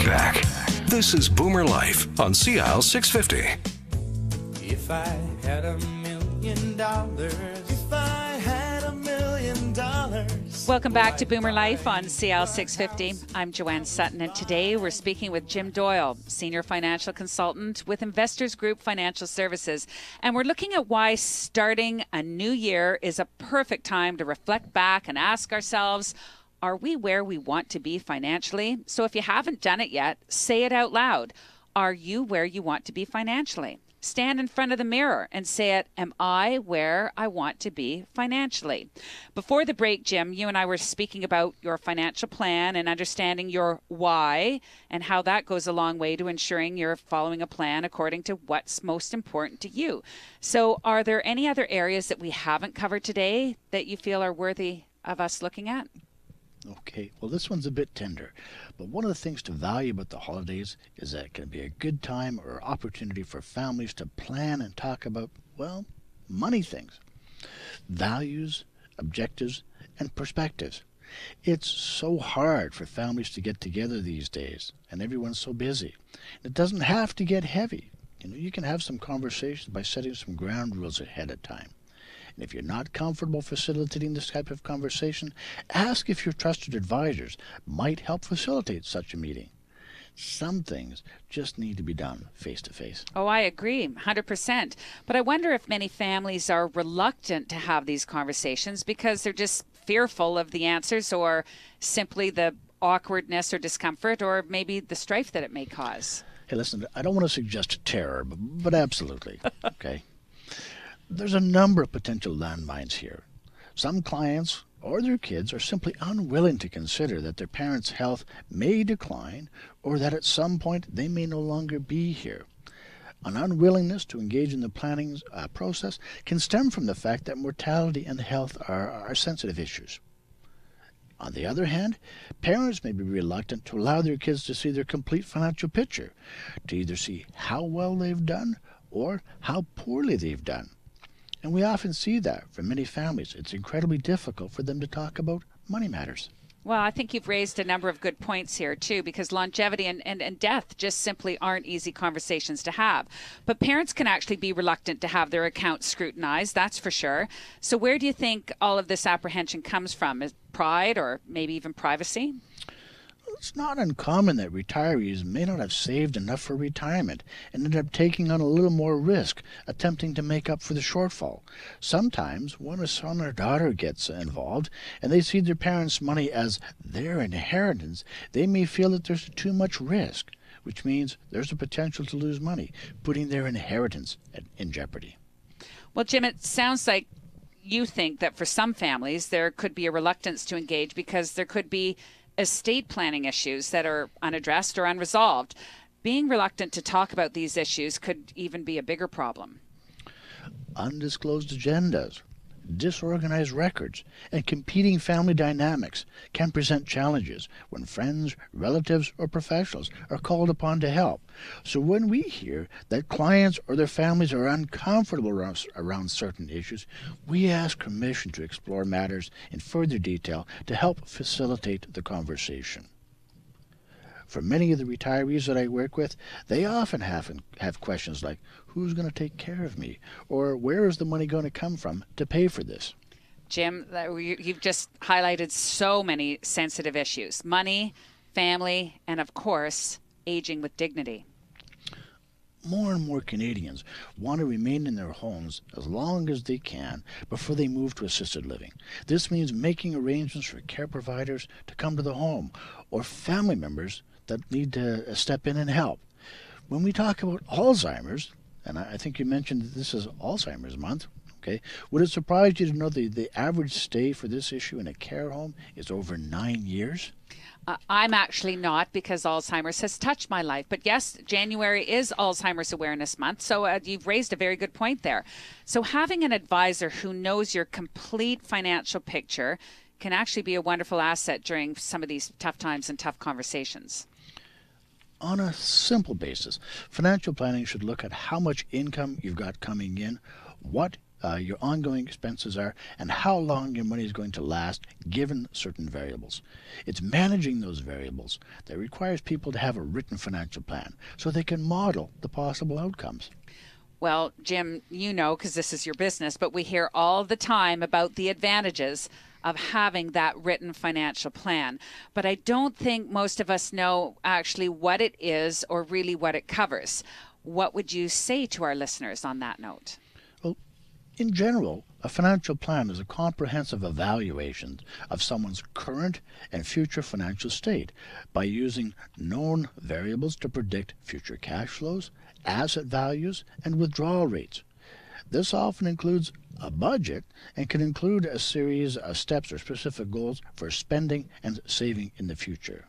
back. This is Boomer Life on CL 650. If I had $1 million, if I had $1 million. Welcome back to Boomer Life on CL 650. I'm Joanne Sutton, and today we're speaking with Jim Doyle, Senior Financial Consultant with Investors Group Financial Services. And we're looking at why starting a new year is a perfect time to reflect back and ask ourselves, are we where we want to be financially? So if you haven't done it yet, say it out loud. Are you where you want to be financially? Stand in front of the mirror and say it, am I where I want to be financially? Before the break, Jim, you and I were speaking about your financial plan and understanding your why and how that goes a long way to ensuring you're following a plan according to what's most important to you. So are there any other areas that we haven't covered today that you feel are worthy of us looking at? Okay, well, this one's a bit tender, but one of the things to value about the holidays is that it can be a good time or opportunity for families to plan and talk about, well, money things, values, objectives, and perspectives. It's so hard for families to get together these days, and everyone's so busy. It doesn't have to get heavy. You can have some conversations by setting some ground rules ahead of time. And if you're not comfortable facilitating this type of conversation, ask if your trusted advisors might help facilitate such a meeting. Some things just need to be done face to face. Oh, I agree, 100%. But I wonder if many families are reluctant to have these conversations because they're just fearful of the answers or simply the awkwardness or discomfort or maybe the strife that it may cause. Hey, listen, I don't want to suggest terror, but absolutely, okay? There's a number of potential landmines here. Some clients or their kids are simply unwilling to consider that their parents' health may decline or that at some point they may no longer be here. An unwillingness to engage in the planning process can stem from the fact that mortality and health are sensitive issues. On the other hand, parents may be reluctant to allow their kids to see their complete financial picture, to either see how well they've done or how poorly they've done. And we often see that for many families. It's incredibly difficult for them to talk about money matters. Well, I think you've raised a number of good points here, too, because longevity and death just simply aren't easy conversations to have. But parents can actually be reluctant to have their accounts scrutinized, that's for sure. So where do you think all of this apprehension comes from? Is pride or maybe even privacy? It's not uncommon that retirees may not have saved enough for retirement and end up taking on a little more risk, attempting to make up for the shortfall. Sometimes when a son or daughter gets involved and they see their parents' money as their inheritance, they may feel that there's too much risk, which means there's a potential to lose money, putting their inheritance in jeopardy. Well, Jim, it sounds like you think that for some families there could be a reluctance to engage because there could be estate planning issues that are unaddressed or unresolved. Being reluctant to talk about these issues could even be a bigger problem. Undisclosed agendas, disorganized records, and competing family dynamics can present challenges when friends, relatives, or professionals are called upon to help. So when we hear that clients or their families are uncomfortable around certain issues, we ask permission to explore matters in further detail to help facilitate the conversation. For many of the retirees that I work with, they often have questions like, who's going to take care of me? Or where is the money going to come from to pay for this? Jim, you've just highlighted so many sensitive issues. Money, family, and of course, aging with dignity. More and more Canadians want to remain in their homes as long as they can before they move to assisted living. This means making arrangements for care providers to come to the home or family members that need to step in and help. When we talk about Alzheimer's, and I think you mentioned that this is Alzheimer's month, okay, would it surprise you to know the average stay for this issue in a care home is over 9 years? I'm actually not, because Alzheimer's has touched my life. But yes, January is Alzheimer's Awareness Month, so you've raised a very good point there. So having an advisor who knows your complete financial picture can actually be a wonderful asset during some of these tough times and tough conversations. On a simple basis, financial planning should look at how much income you've got coming in, what your ongoing expenses are, and how long your money is going to last given certain variables. It's managing those variables that requires people to have a written financial plan so they can model the possible outcomes. Well, Jim, you know, because this is your business, but we hear all the time about the advantages of having that written financial plan. But I don't think most of us know actually what it is or really what it covers. What would you say to our listeners on that note? Well, in general, a financial plan is a comprehensive evaluation of someone's current and future financial state by using known variables to predict future cash flows, asset values, and withdrawal rates. This often includes a budget and can include a series of steps or specific goals for spending and saving in the future.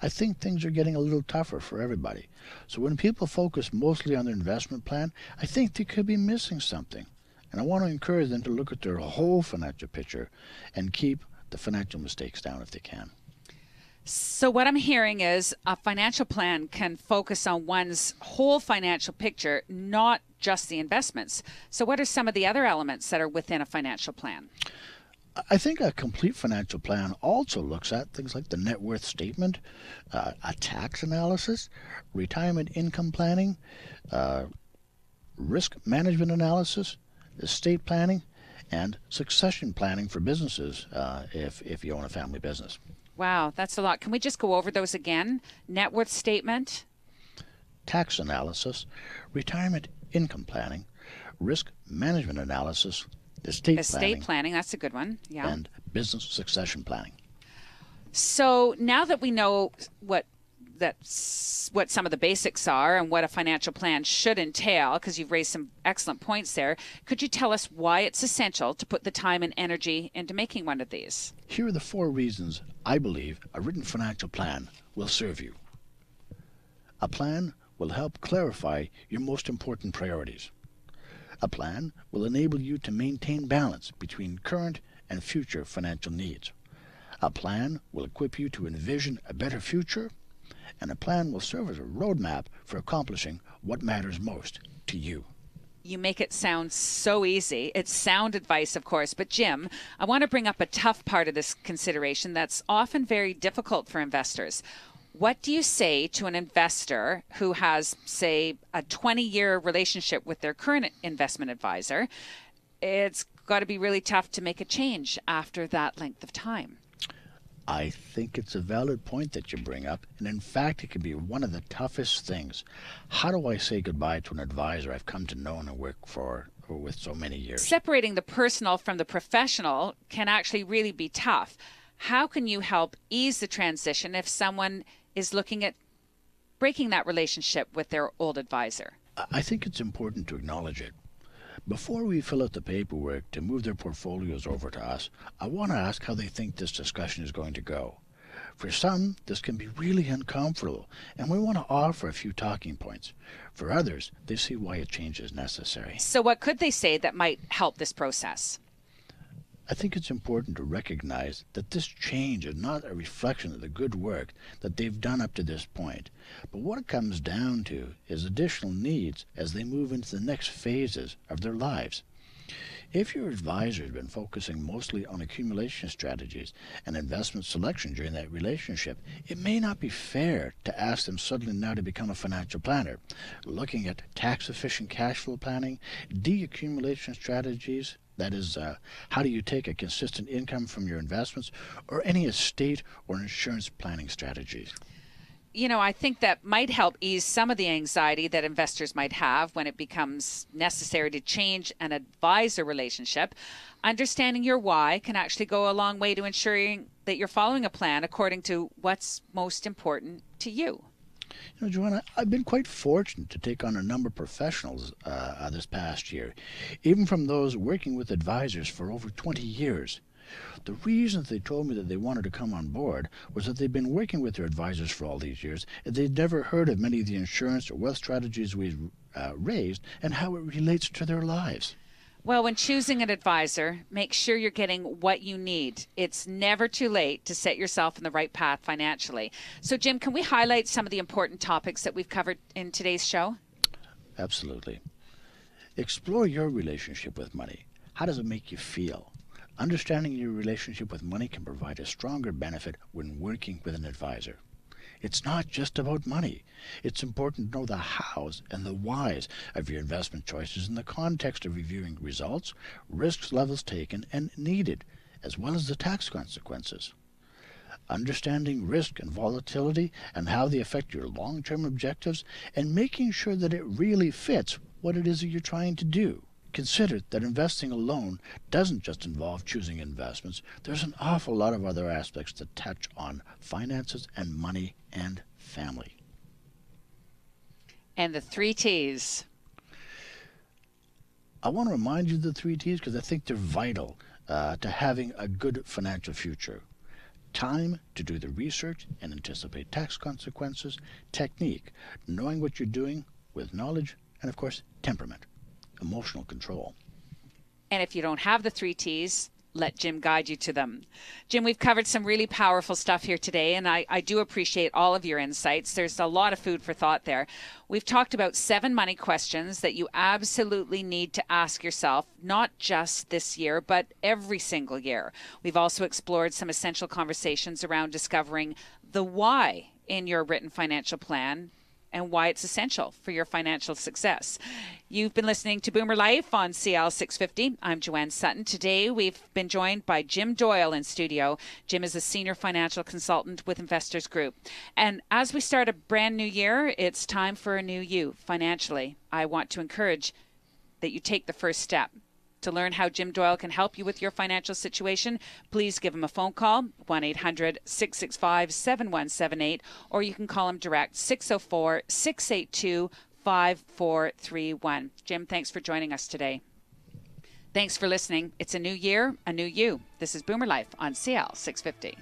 I think things are getting a little tougher for everybody. So when people focus mostly on their investment plan, I think they could be missing something. And I want to encourage them to look at their whole financial picture and keep the financial mistakes down if they can. So what I'm hearing is a financial plan can focus on one's whole financial picture, not just the investments. So what are some of the other elements that are within a financial plan? I think a complete financial plan also looks at things like the net worth statement, a tax analysis, retirement income planning, risk management analysis, estate planning, and succession planning for businesses if you own a family business. Wow, that's a lot. Can we just go over those again? Net worth statement, tax analysis, retirement income planning, risk management analysis, estate planning, that's a good one. Yeah. And business succession planning. So now that we know what some of the basics are and what a financial plan should entail, because you've raised some excellent points there, could you tell us why it's essential to put the time and energy into making one of these? Here are the 4 reasons I believe a written financial plan will serve you. A plan will help clarify your most important priorities. A plan will enable you to maintain balance between current and future financial needs. A plan will equip you to envision a better future, and a plan will serve as a roadmap for accomplishing what matters most to you. You make it sound so easy. It's sound advice, of course. But Jim, I want to bring up a tough part of this consideration that's often very difficult for investors. What do you say to an investor who has, say, a 20-year relationship with their current investment advisor? It's got to be really tough to make a change after that length of time. I think it's a valid point that you bring up, and in fact it can be one of the toughest things. How do I say goodbye to an advisor I've come to know and work for with so many years? Separating the personal from the professional can actually really be tough. How can you help ease the transition if someone is looking at breaking that relationship with their old advisor? I think it's important to acknowledge it. Before we fill out the paperwork to move their portfolios over to us, I want to ask how they think this discussion is going to go. For some, this can be really uncomfortable, and we want to offer a few talking points. For others, they see why a change is necessary. So what could they say that might help this process? I think it's important to recognize that this change is not a reflection of the good work that they've done up to this point, but what it comes down to is additional needs as they move into the next phases of their lives. If your advisor has been focusing mostly on accumulation strategies and investment selection during that relationship, it may not be fair to ask them suddenly now to become a financial planner. Looking at tax-efficient cash flow planning, deaccumulation strategies, that is, how do you take a consistent income from your investments, or any estate or insurance planning strategies. You know, I think that might help ease some of the anxiety that investors might have when it becomes necessary to change an advisor relationship. Understanding your why can actually go a long way to ensuring that you're following a plan according to what's most important to you. You know, Joanna, I've been quite fortunate to take on a number of professionals this past year, even from those working with advisors for over 20 years. The reason they told me that they wanted to come on board was that they'd been working with their advisors for all these years, and they'd never heard of many of the insurance or wealth strategies we've raised and how it relates to their lives. Well, when choosing an advisor, make sure you're getting what you need. It's never too late to set yourself on the right path financially. So, Jim, can we highlight some of the important topics that we've covered in today's show? Absolutely. Explore your relationship with money. How does it make you feel? Understanding your relationship with money can provide a stronger benefit when working with an advisor. It's not just about money. It's important to know the hows and the whys of your investment choices in the context of reviewing results, risks levels taken and needed, as well as the tax consequences. Understanding risk and volatility and how they affect your long-term objectives, and making sure that it really fits what it is that you're trying to do. Consider that investing alone doesn't just involve choosing investments. There's an awful lot of other aspects that touch on finances and money and family. And the 3 T's. I want to remind you of the 3 T's because I think they're vital to having a good financial future. Time to do the research and anticipate tax consequences. Technique, knowing what you're doing with knowledge. And of course, temperament, emotional control. And if you don't have the 3 T's, let Jim guide you to them. Jim, we've covered some really powerful stuff here today, and I do appreciate all of your insights. There's a lot of food for thought there. We've talked about 7 money questions that you absolutely need to ask yourself, not just this year, but every single year. We've also explored some essential conversations around discovering the why in your written financial plan and why it's essential for your financial success. You've been listening to Boomer Life on CL 650. I'm Joanne Sutton. Today we've been joined by Jim Doyle in studio. Jim is a senior financial consultant with Investors Group. And as we start a brand new year, it's time for a new you financially. I want to encourage that you take the first step. To learn how Jim Doyle can help you with your financial situation, please give him a phone call, 1-800-665-7178, or you can call him direct, 604-682-5431. Jim, thanks for joining us today. Thanks for listening. It's a new year, a new you. This is Boomer Life on CL 650.